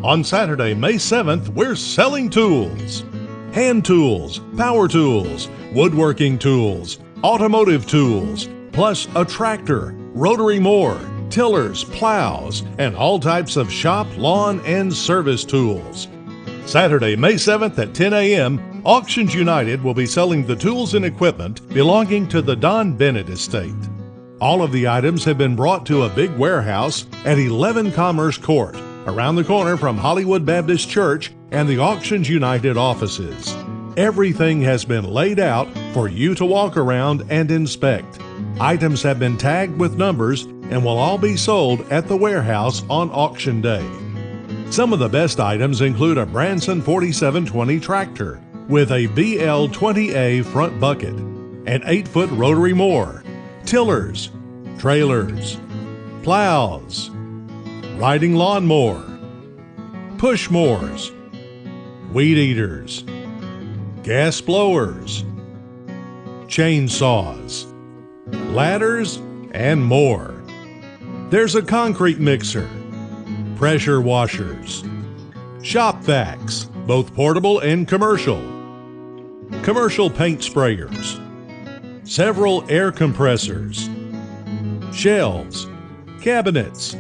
On Saturday, May 7th, we're selling tools. Hand tools, power tools, woodworking tools, automotive tools, plus a tractor, rotary mower, tillers, plows, and all types of shop, lawn, and service tools. Saturday, May 7th at 10 a.m., Auctions United will be selling the tools and equipment belonging to the Don Bennett estate. All of the items have been brought to a big warehouse at 11 Commerce Court, around the corner from Hollywood Baptist Church and the Auctions United offices. Everything has been laid out for you to walk around and inspect. Items have been tagged with numbers and will all be sold at the warehouse on auction day. Some of the best items include a Branson 4720 tractor with a BL20A front bucket, an 8-foot rotary mower, tillers, trailers, plows, riding lawnmower, push mowers, weed eaters, gas blowers, chainsaws, ladders, and more. There's a concrete mixer, pressure washers, shop vacs, both portable and commercial paint sprayers, several air compressors, shelves, cabinets,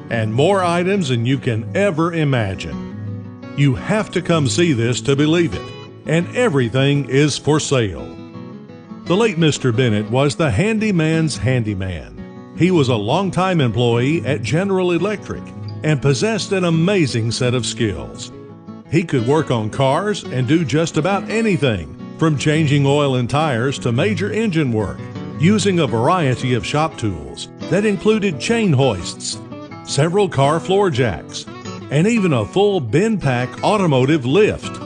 and more items than you can ever imagine. You have to come see this to believe it, and everything is for sale. The late Mr. Bennett was the handyman's handyman. He was a longtime employee at General Electric and possessed an amazing set of skills. He could work on cars and do just about anything, from changing oil and tires to major engine work, using a variety of shop tools that included chain hoists, several car floor jacks, and even a full bin pack automotive lift.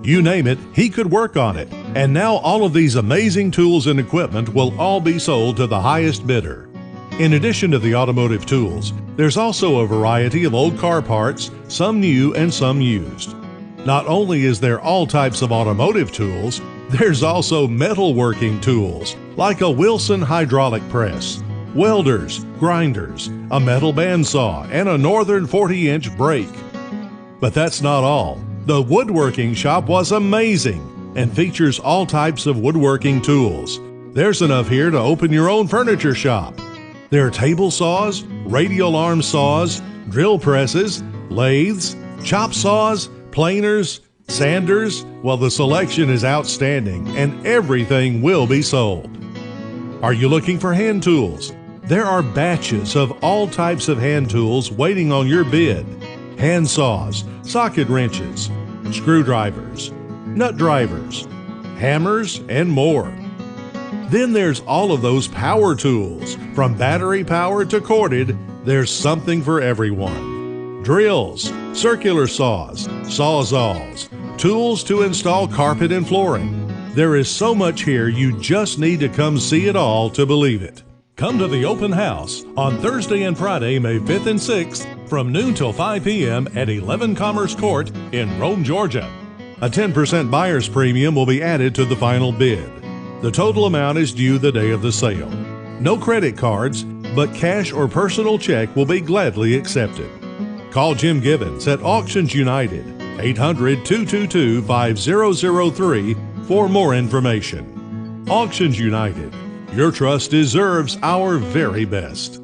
You name it, he could work on it, and now all of these amazing tools and equipment will all be sold to the highest bidder. In addition to the automotive tools, there's also a variety of old car parts, some new and some used. Not only is there all types of automotive tools, there's also metalworking tools, like a Wilson hydraulic press, welders, grinders, a metal bandsaw, and a Northern 40-inch brake. But that's not all. The woodworking shop was amazing and features all types of woodworking tools. There's enough here to open your own furniture shop. There are table saws, radial arm saws, drill presses, lathes, chop saws, planers, sanders. Well, the selection is outstanding and everything will be sold. Are you looking for hand tools? There are batches of all types of hand tools waiting on your bid. Hand saws, socket wrenches, screwdrivers, nut drivers, hammers, and more. Then there's all of those power tools. From battery power to corded, there's something for everyone. Drills, circular saws, sawzalls, tools to install carpet and flooring. There is so much here, you just need to come see it all to believe it. Come to the open house on Thursday and Friday, May 5th and 6th from noon till 5 p.m. at 11 Commerce Court in Rome, Georgia. A 10% buyer's premium will be added to the final bid. The total amount is due the day of the sale. No credit cards, but cash or personal check will be gladly accepted. Call Jim Gibbons at Auctions United, 800-222-5003 for more information. Auctions United. Your trust deserves our very best.